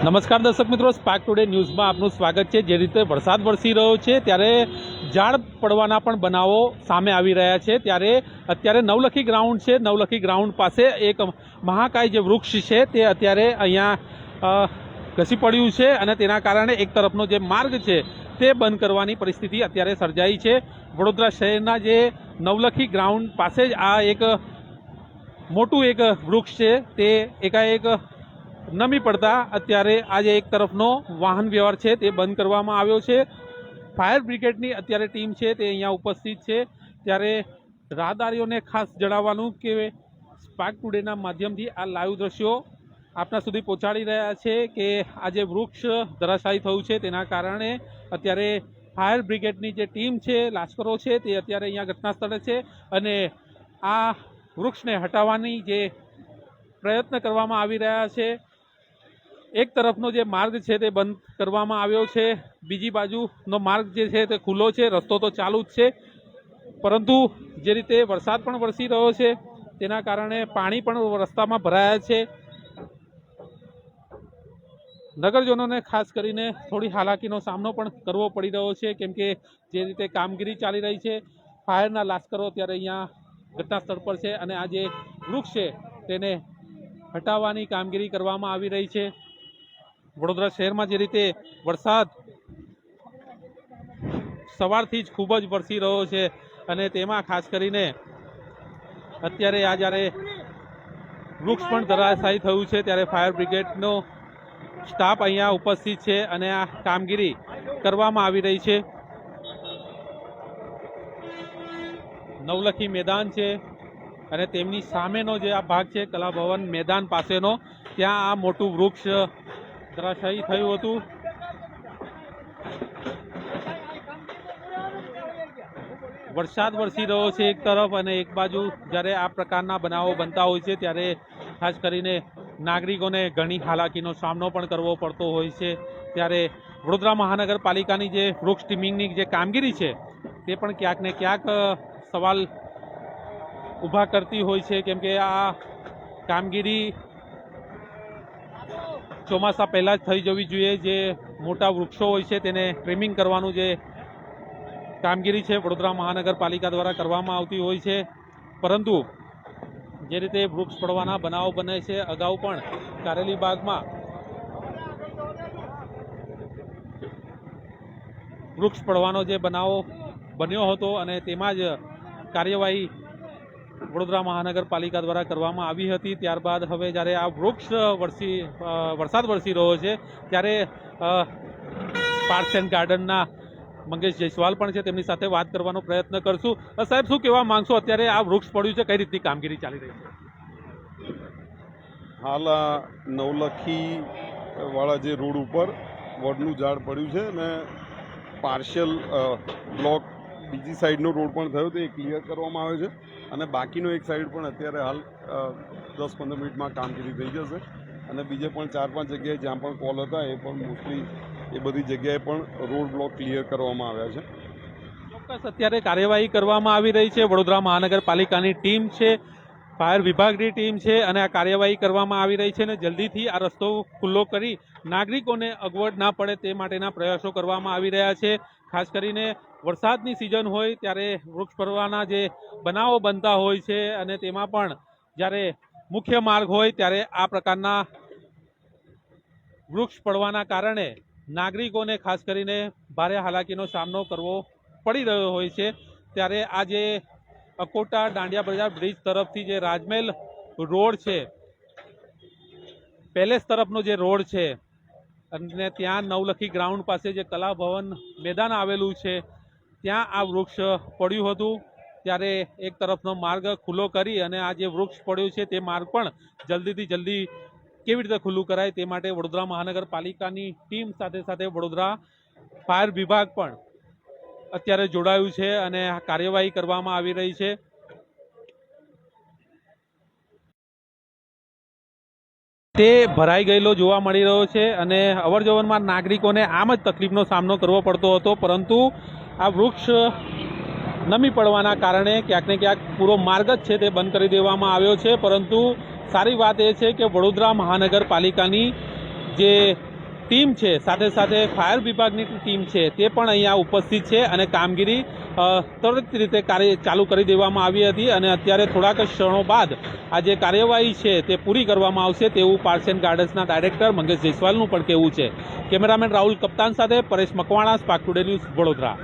નમસ્કાર દર્શક મિત્રો, સ્પાર્ક ટુડે ન્યૂઝમાં આપનું સ્વાગત છે। જે રીતે વરસાદ વરસી રહ્યો છે ત્યારે ઝાડ પડવાના પણ બનાવો સામે આવી રહ્યા છે। ત્યારે અત્યારે નવલખી ગ્રાઉન્ડ છે। નવલખી ગ્રાઉન્ડ પાસે એક મહાકાય જે વૃક્ષ છે તે અત્યારે અહીંયા ઘસી પડ્યું છે અને તેના કારણે એક તરફનો જે માર્ગ છે તે બંધ કરવાની પરિસ્થિતિ અત્યારે સર્જાઈ છે। વડોદરા શહેરના જે નવલખી ગ્રાઉન્ડ પાસે જ આ એક મોટું એક વૃક્ષ છે તે એકાએક નમી પડતા અત્યારે આજે એક તરફનો વાહન વ્યવહાર છે તે બંધ કરવામાં આવ્યો છે। ફાયર બ્રિગેડની અત્યારે ટીમ છે તે અહીંયા ઉપસ્થિત છે। ત્યારે રાહદારીઓને ખાસ જણાવવાનું કે સ્પાર્ક ટુડેના માધ્યમથી આ લાઈવ દ્રશ્યો આપના સુધી પહોંચાડી રહ્યા છે કે આ જે વૃક્ષ ધરાશાયી થયું છે તેના કારણે અત્યારે ફાયર બ્રિગેડની જે ટીમ છે, લાશ્કરો છે તે અત્યારે અહીંયા ઘટના સ્થળે છે અને આ વૃક્ષને હટાવવાની જે પ્રયત્ન કરવામાં આવી રહ્યા છે। એક તરફનો જે માર્ગ છે તે બંધ કરવામાં આવ્યો છે, બીજી બાજુનો માર્ગ જે છે તે ખુલ્લો છે। રસ્તો તો ચાલુ જ છે, પરંતુ જે રીતે વરસાદ પણ વરસી રહ્યો છે તેના કારણે પાણી પણ રસ્તામાં ભરાયા છે। નગરજનોને ખાસ કરીને થોડી હાલાકીનો સામનો પણ કરવો પડી રહ્યો છે, કેમ કે જે રીતે કામગીરી ચાલી રહી છે, ફાયરના લાશ્કરો અત્યારે અહીંયા ઘટના સ્થળ પર છે અને આ જે વૃક્ષ છે તેને હટાવવાની કામગીરી કરવામાં આવી રહી છે। વડોદરા શહેરમાં જે રીતે વરસાદ સવારથી જ ખૂબ જ વરસી રહ્યો છે અને તેમાં ખાસ કરીને અત્યારે આ જ્યારે વૃક્ષ પણ ધરાશાયી થયું છે ત્યારે ફાયર બ્રિગેડનો સ્ટાફ અહીંયા ઉપસ્થિત છે અને આ કામગીરી કરવામાં આવી રહી છે। નવલખી મેદાન છે અને તેમની સામેનો જે આ ભાગ છે કલા ભવન મેદાન પાસેનો, ત્યાં આ મોટું વૃક્ષ ધરાશાયી થયું હતું। વરસાદ વરસી રહ્યો છે એક તરફ અને એક બાજુ જ્યારે આ પ્રકારના બનાવો બનતા હોય છે ત્યારે ખાસ કરીને નાગરિકોને ઘણી હાલાકીનો સામનો પણ કરવો પડતો હોય છે। ત્યારે વડોદરા મહાનગરપાલિકાની જે વૃક્ષ ટીમિંગની જે કામગીરી છે તે પણ ક્યાંક ને ક્યાંક સવાલ ઊભા કરતી હોય છે, કેમ કે આ કામગીરી ચોમાસા પહેલાં જ થઈ જવી જોઈએ। જે મોટા વૃક્ષો હોય છે તેને ટ્રીમિંગ કરવાનું જે કામગીરી છે વડોદરા મહાનગરપાલિકા દ્વારા કરવામાં આવતી હોય છે, પરંતુ જે રીતે વૃક્ષ પડવાના બનાવો બને છે, અગાઉ પણ કારેલીબાગમાં વૃક્ષ પડવાનો જે બનાવો બન્યો હતો અને તેમાં જ કાર્યવાહી વડોદરા મહાનગરપાલિકા દ્વારા કરવામાં આવી હતી। ત્યારબાદ હવે જ્યારે આ વૃક્ષ વરસાદ વરસી રહ્યો છે ત્યારે પાર્ક્સ એન્ડ ગાર્ડનના મંગેશ જયસ્વાલ પણ છે, તેમની સાથે વાત કરવાનો પ્રયત્ન કરશું। સાહેબ, શું કહેવા માંગશો? અત્યારે આ વૃક્ષ પડ્યું છે, કઈ રીતની કામગીરી ચાલી રહી છે? હાલ નવલખી વાળા જે રોડ ઉપર વડનું ઝાડ પડ્યું છે અને પાર્શિયલ બ્લોક બીજી સાઈડનો રોડ પણ થયો તો એ ક્લિયર કરવામાં આવે છે અને બાકીનો એક સાઈડ પણ અત્યારે હાલ 10-15 મિનિટમાં કામગીરી થઈ જશે અને બીજે પણ 4-5 જગ્યાએ જ્યાં પણ કોલ હતા એ પણ મોસ્ટલી એ બધી જગ્યાએ પણ રોડ બ્લોક ક્લિયર કરવામાં આવ્યા છે। ચોક્કસ અત્યારે કાર્યવાહી કરવામાં આવી રહી છે। વડોદરા મહાનગરપાલિકાની ટીમ છે, ફાયર વિભાગની ટીમ છે અને આ કાર્યવાહી કરવામાં આવી રહી છે અને જલ્દીથી આ રસ્તો ખુલ્લો કરી નાગરિકોને અગવડ ના પડે તે માટેના પ્રયાસો કરવામાં આવી રહ્યા છે। ખાસ કરીને વરસાદની સિઝન હોય ત્યારે વૃક્ષ પડવાના જે બનાવો બનતા હોય છે અને તેમાં પણ જ્યારે મુખ્ય માર્ગ હોય ત્યારે આ પ્રકારના વૃક્ષ પડવાના કારણે નાગરિકોને ખાસ કરીને ભારે હાલાકીનો સામનો કરવો પડી રહ્યો હોય છે। ત્યારે આ જે અકોટા દાંડિયા બજાર બ્રિજ તરફથી જે રાજમહેલ રોડ છે, પેલેસ તરફનો જે રોડ છે અને ત્યાં નવલખી ગ્રાઉન્ડ પાસે જે કલા ભવન મેદાન આવેલું છે ત્યાં આ વૃક્ષ પડ્યું હતું। ત્યારે એક તરફનો માર્ગ ખુલ્લો કરી અને આ જે વૃક્ષ પડ્યું છે તે માર્ગ પણ જલ્દીથી જલ્દી કેવી રીતે ખુલ્લું કરાય તે માટે વડોદરા મહાનગરપાલિકાની ટીમ સાથે સાથે વડોદરા ફાયર વિભાગ પણ અત્યારે જોડાયું છે અને આ કાર્યવાહી કરવામાં આવી રહી છે। તે ભરાઈ ગયેલો જોવા મળી રહ્યો છે અને અવરજવરમાં નાગરિકોને આમ જ તકલીફનો સામનો કરવો પડતો હતો, પરંતુ આ વૃક્ષ નમી પડવાના કારણે ક્યાંક ને ક્યાંક પૂરો માર્ગ જ છે તે બંધ કરી દેવામાં આવ્યો છે। પરંતુ સારી વાત એ છે કે વડોદરા મહાનગરપાલિકાની જે ટીમ છે, સાથે સાથે ફાયર વિભાગની ટીમ છે, તે પણ અહીંયા ઉપસ્થિત છે અને કામગીરી ત્વરિત રીતે ચાલુ કરી દેવામાં આવી હતી અને અત્યારે થોડાક ક્ષણો બાદ આ જે કાર્યવાહી છે તે પૂરી કરવામાં આવશે તેવું પાર્ક્સ એન્ડ ગાર્ડન્સના ડાયરેક્ટર મંગેશ જયસ્વાલનું પણ કહેવું છે. કેમેરામેન રાહુલ કપ્તાન સાથે Paresh Makwana, spark today news, Vadodara.